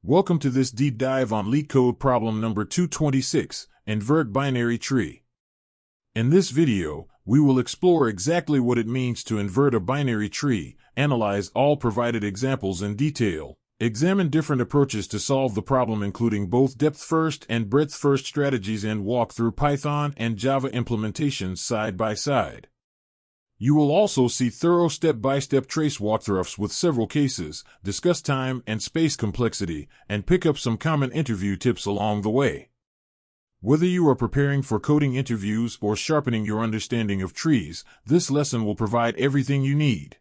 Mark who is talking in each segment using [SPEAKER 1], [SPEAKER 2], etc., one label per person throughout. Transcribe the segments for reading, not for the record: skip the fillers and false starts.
[SPEAKER 1] Welcome to this deep dive on LeetCode problem number 226, Invert Binary Tree. In this video, we will explore exactly what it means to invert a binary tree, analyze all provided examples in detail, examine different approaches to solve the problem including both depth-first and breadth-first strategies, and walk through Python and Java implementations side by side. You will also see thorough step-by-step trace walkthroughs with several cases, discuss time and space complexity, and pick up some common interview tips along the way. Whether you are preparing for coding interviews or sharpening your understanding of trees, this lesson will provide everything you need.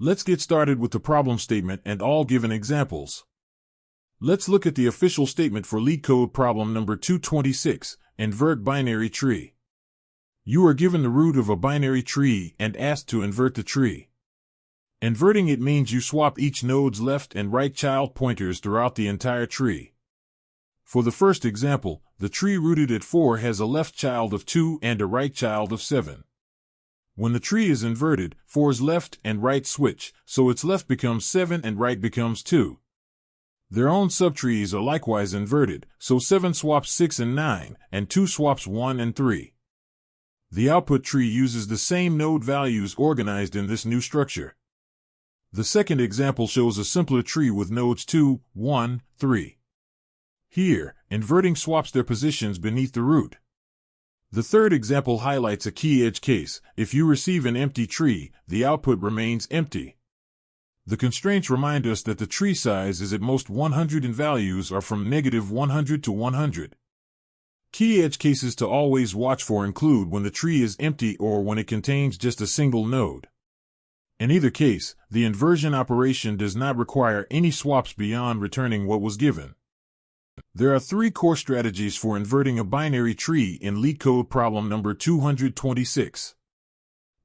[SPEAKER 1] Let's get started with the problem statement and all given examples. Let's look at the official statement for LeetCode problem number 226, Invert Binary Tree. You are given the root of a binary tree and asked to invert the tree. Inverting it means you swap each node's left and right child pointers throughout the entire tree. For the first example, the tree rooted at 4 has a left child of 2 and a right child of 7. When the tree is inverted, 4's left and right switch, so its left becomes 7 and right becomes 2. Their own subtrees are likewise inverted, so 7 swaps 6 and 9, and 2 swaps 1 and 3. The output tree uses the same node values organized in this new structure. The second example shows a simpler tree with nodes 2, 1, 3. Here, inverting swaps their positions beneath the root. The third example highlights a key edge case. If you receive an empty tree, the output remains empty. The constraints remind us that the tree size is at most 100 and values are from -100 to 100. Key edge cases to always watch for include when the tree is empty or when it contains just a single node. In either case, the inversion operation does not require any swaps beyond returning what was given. There are 3 core strategies for inverting a binary tree in LeetCode problem number 226.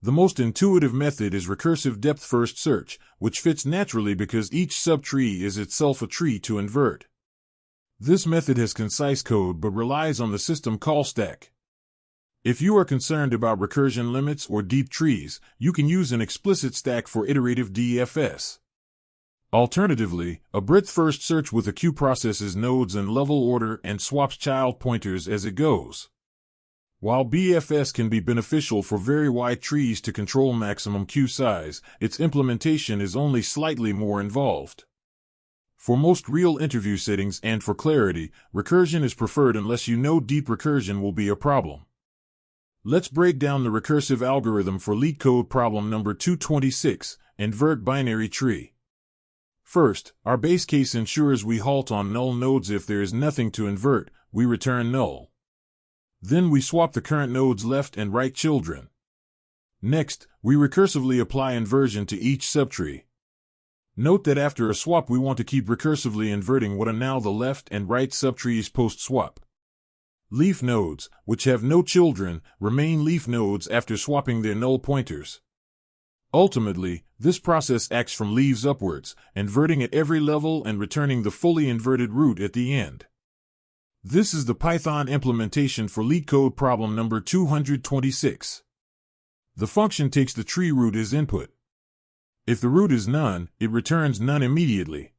[SPEAKER 1] The most intuitive method is recursive depth-first search, which fits naturally because each subtree is itself a tree to invert. This method has concise code but relies on the system call stack. If you are concerned about recursion limits or deep trees, you can use an explicit stack for iterative DFS. Alternatively, a breadth-first search with a queue processes nodes in level order and swaps child pointers as it goes. While BFS can be beneficial for very wide trees to control maximum queue size, its implementation is only slightly more involved. For most real interview settings and for clarity, recursion is preferred unless you know deep recursion will be a problem. Let's break down the recursive algorithm for LeetCode problem number 226, Invert Binary Tree. First, our base case ensures we halt on null nodes. If there is nothing to invert, we return null. Then we swap the current node's left and right children. Next, we recursively apply inversion to each subtree. Note that after a swap we want to keep recursively inverting what are now the left and right subtrees post-swap. Leaf nodes, which have no children, remain leaf nodes after swapping their null pointers. Ultimately, this process acts from leaves upwards, inverting at every level and returning the fully inverted root at the end. This is the Python implementation for LeetCode problem number 226. The function takes the tree root as input. If the root is none, it returns none immediately.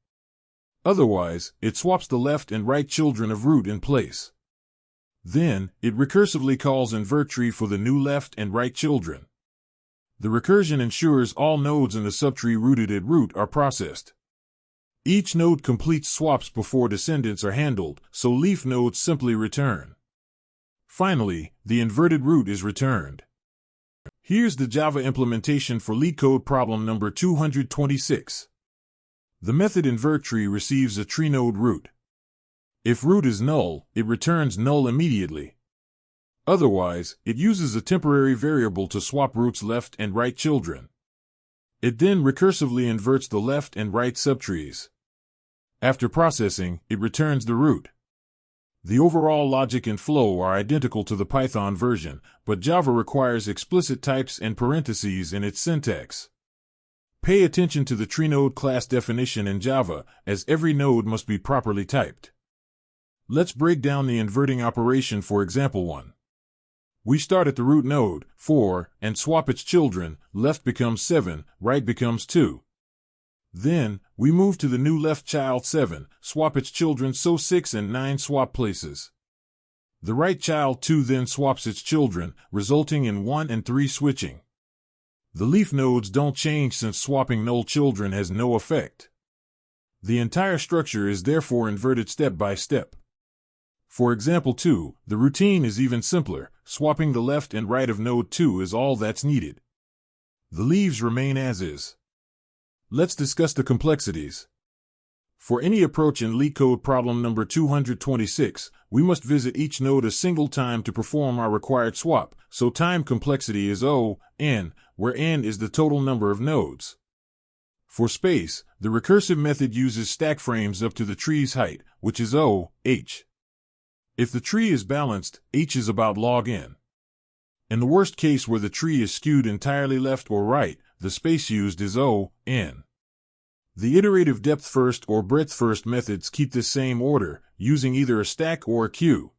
[SPEAKER 1] Otherwise, it swaps the left and right children of root in place. Then, it recursively calls invert tree for the new left and right children. The recursion ensures all nodes in the subtree rooted at root are processed. Each node completes swaps before descendants are handled, so leaf nodes simply return. Finally, the inverted root is returned. Here's the Java implementation for LeetCode problem number 226. The method invert tree receives a tree node root. If root is null, it returns null immediately. Otherwise, it uses a temporary variable to swap root's left and right children. It then recursively inverts the left and right subtrees. After processing, it returns the root. The overall logic and flow are identical to the Python version, but Java requires explicit types and parentheses in its syntax. Pay attention to the treenode class definition in Java, as every node must be properly typed. Let's break down the inverting operation for example 1. We start at the root node, 4, and swap its children. Left becomes 7, right becomes 2. Then, we move to the new left child 7, swap its children so 6 and 9 swap places. The right child 2 then swaps its children, resulting in 1 and 3 switching. The leaf nodes don't change since swapping null children has no effect. The entire structure is therefore inverted step by step. For example 2, the routine is even simpler. Swapping the left and right of node 2 is all that's needed. The leaves remain as is. Let's discuss the complexities. For any approach in LeetCode problem number 226, we must visit each node a single time to perform our required swap, so time complexity is O, n, where n is the total number of nodes. For space, the recursive method uses stack frames up to the tree's height, which is O, h. If the tree is balanced, h is about log n. In the worst case where the tree is skewed entirely left or right, the space used is O, n. The iterative depth first or breadth first methods keep this same order, using either a stack or a queue.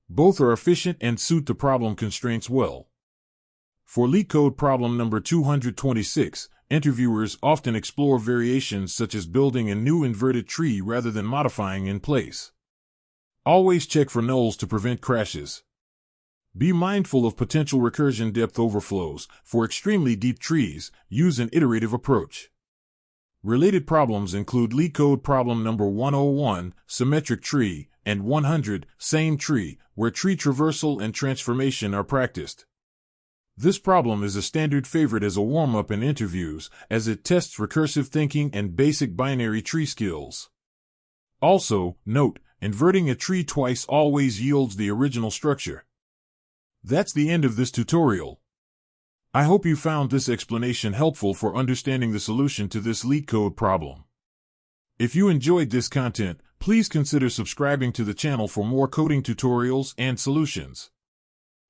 [SPEAKER 1] Both are efficient and suit the problem constraints well. For LeetCode problem number 226, interviewers often explore variations such as building a new inverted tree rather than modifying in place. Always check for nulls to prevent crashes. Be mindful of potential recursion depth overflows. For extremely deep trees, use an iterative approach. Related problems include LeetCode problem number 101, Symmetric tree, and 100, Same tree, where tree traversal and transformation are practiced. This problem is a standard favorite as a warm-up in interviews, as it tests recursive thinking and basic binary tree skills. Also, note, inverting a tree twice always yields the original structure. That's the end of this tutorial. I hope you found this explanation helpful for understanding the solution to this LeetCode problem. If you enjoyed this content, please consider subscribing to the channel for more coding tutorials and solutions.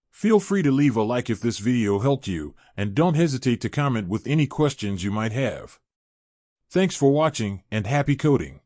[SPEAKER 1] Feel free to leave a like if this video helped you, and don't hesitate to comment with any questions you might have. Thanks for watching, and happy coding!